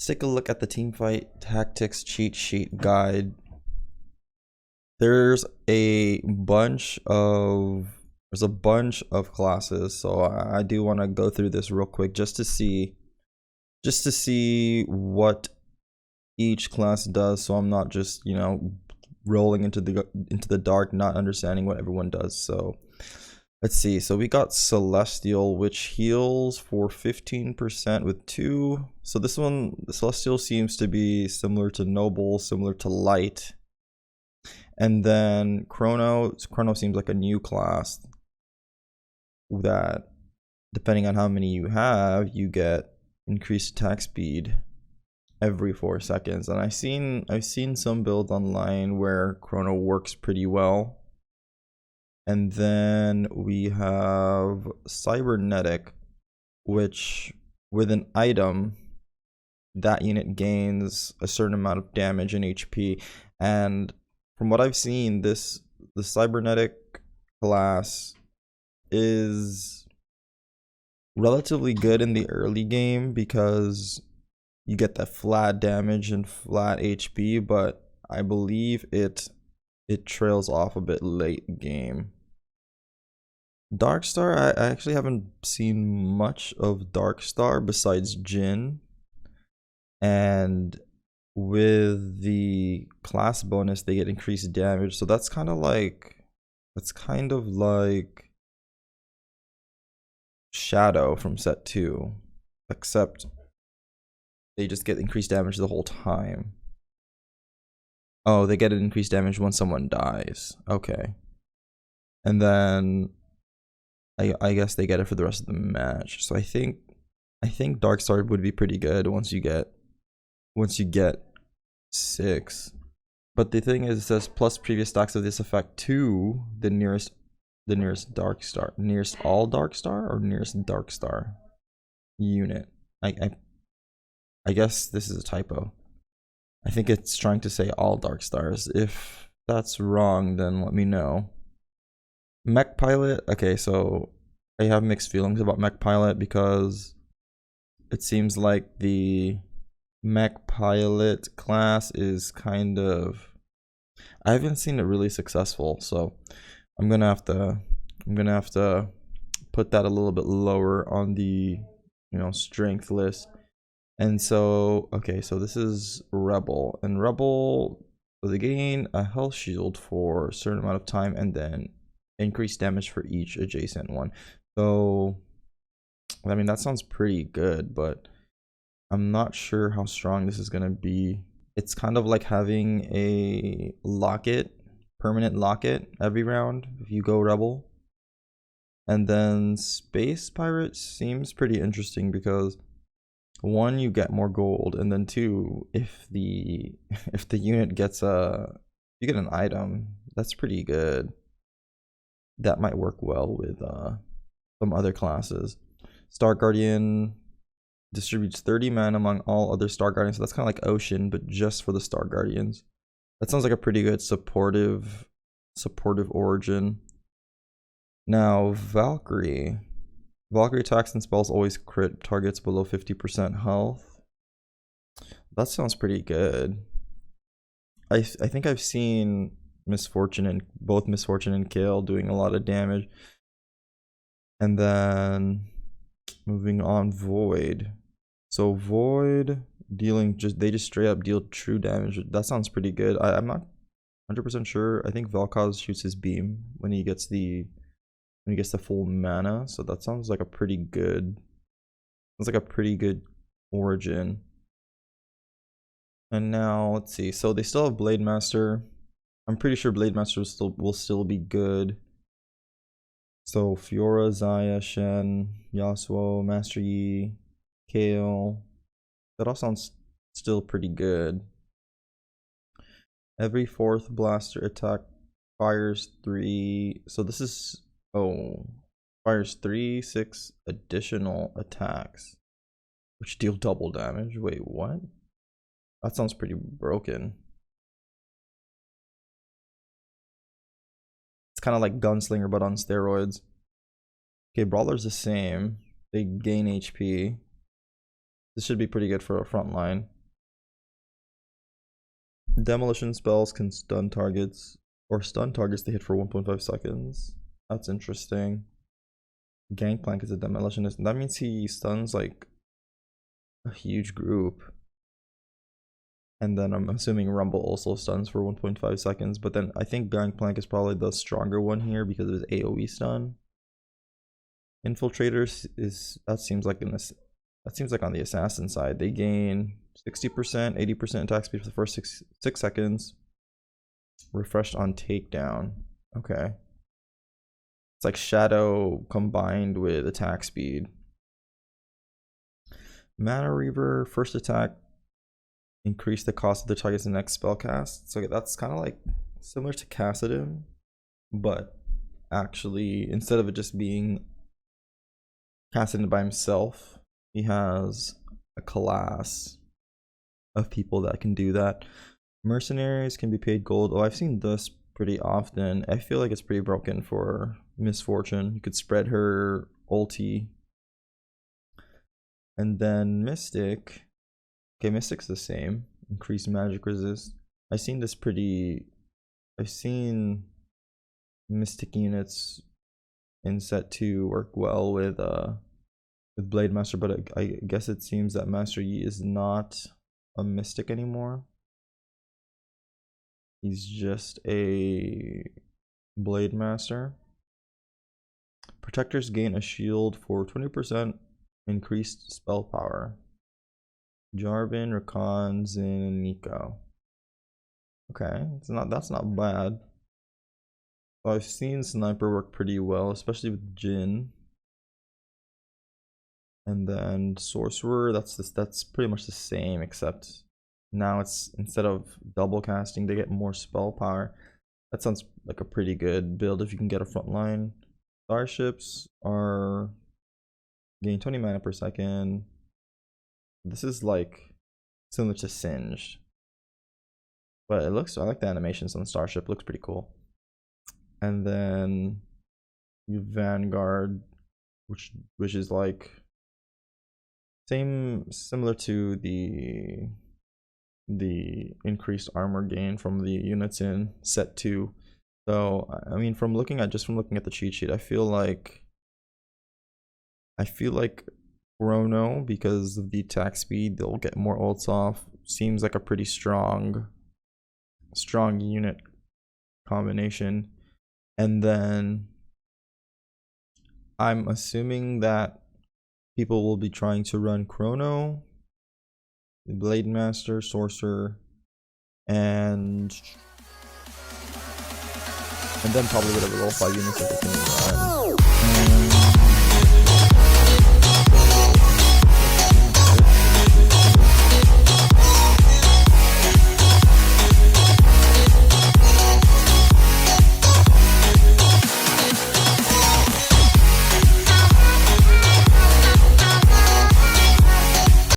Let's take a look at the Teamfight Tactics Cheat Sheet guide. There's a bunch of classes, so I do want to go through this real quick just to see what each class does, so I'm not just, rolling into the dark, not understanding what everyone does. So let's see. So we got Celestial, which heals for 15% with 2. So this one, the Celestial, seems to be similar to Noble, similar to Light. And then Chrono seems like a new class that, depending on how many you have, you get increased attack speed every 4 seconds. And I've seen some builds online where Chrono works pretty well. And then we have Cybernetic, which with an item, that unit gains a certain amount of damage and HP. And from what I've seen, the Cybernetic class is relatively good in the early game because you get that flat damage and flat HP, but I believe it trails off a bit late game. Darkstar, I actually haven't seen much of Darkstar besides Jin. And with the class bonus, they get increased damage. So that's kind of like Shadow from set 2, except they just get increased damage the whole time. Oh, they get an increased damage when someone dies. Okay. And then I guess they get it for the rest of the match. So I think Darkstar would be pretty good once you get 6. But the thing is, it says plus previous stacks of this effect to the nearest Darkstar, nearest all Darkstar, or nearest Darkstar unit. I guess this is a typo. I think it's trying to say all Darkstars. If that's wrong, then let me know. Mech Pilot. Okay, so I have mixed feelings about Mech Pilot because it seems like the Mech Pilot class is kind of, I haven't seen it really successful, so I'm gonna have to put that a little bit lower on the strength list. And so okay, so this is Rebel, and Rebel, they gain a health shield for a certain amount of time and then increased damage for each adjacent one. So I mean, that sounds pretty good, but I'm not sure how strong this is gonna be. It's kind of like having a permanent locket every round if you go Rebel. And then Space Pirate seems pretty interesting because 1, you get more gold, and then 2, if the unit gets you get an item, that's pretty good. That might work well with some other classes. Star Guardian distributes 30 mana among all other Star Guardians, so that's kind of like Ocean, but just for the Star Guardians. That sounds like a pretty good supportive origin. Now Valkyrie attacks and spells always crit targets below 50% health. That sounds pretty good. I think I've seen both Misfortune and Kale doing a lot of damage. And then moving on, Void. So Void dealing they just straight up deal true damage. That sounds pretty good. I'm not 100% sure. I think Vel'Koz shoots his beam when he gets the full mana, so that sounds like a pretty good origin. And now let's see. So they still have Blade Master. I'm pretty sure Blade Master will still be good. So Fiora, Xayah, Shen, Yasuo, Master Yi, Kale. That all sounds still pretty good. Every 4th blaster attack fires 3. So this is fires 6 additional attacks, which deal double damage. Wait, what? That sounds pretty broken. It's kind of like Gunslinger, but on steroids. Okay, Brawler's the same. They gain HP. This should be pretty good for a front line. Demolition spells can stun targets, or stun targets they hit for 1.5 seconds. That's interesting. Gangplank is a demolitionist. That means he stuns like a huge group. And then I'm assuming Rumble also stuns for 1.5 seconds. But then I think Gangplank is probably the stronger one here because of his AoE stun. Infiltrators that seems like on the assassin side. They gain 60%, 80% attack speed for the first 6 seconds. Refreshed on takedown. Okay. It's like Shadow combined with attack speed. Mana Reaver, first attack, increase the cost of the target's next spell cast. So that's kind of like similar to Cassidon, but actually instead of it just being Cassidon by himself, he has a class of people that can do that. Mercenaries can be paid gold. Oh, I've seen this pretty often. I feel like it's pretty broken for Misfortune. You could spread her ulti. And then Mystic. Okay, Mystic's the same. Increase magic resist. I've seen Mystic units in set 2 work well with Blade Master, but I guess it seems that Master Yi is not a Mystic anymore. He's just a Blade Master. Protectors gain a shield for 20% increased spell power. Jarvan, Rakan, Zin, and Nico. Okay, that's not bad. So I've seen Sniper work pretty well, especially with Jhin. And then Sorcerer, that's pretty much the same, except now it's instead of double casting, they get more spell power. That sounds like a pretty good build if you can get a front line. Starships are gain 20 mana per second. This is like similar to Singed, but I like the animations on the Starship. It looks pretty cool. And then Vanguard, which is like similar to the increased armor gain from the units in set 2. So I mean, from looking at the cheat sheet, I feel like Chrono, because of the attack speed, they'll get more ults off. Seems like a pretty strong unit combination. And then I'm assuming that people will be trying to run Chrono, Blade Master, Sorcerer, and then probably whatever level 5 units that they can run.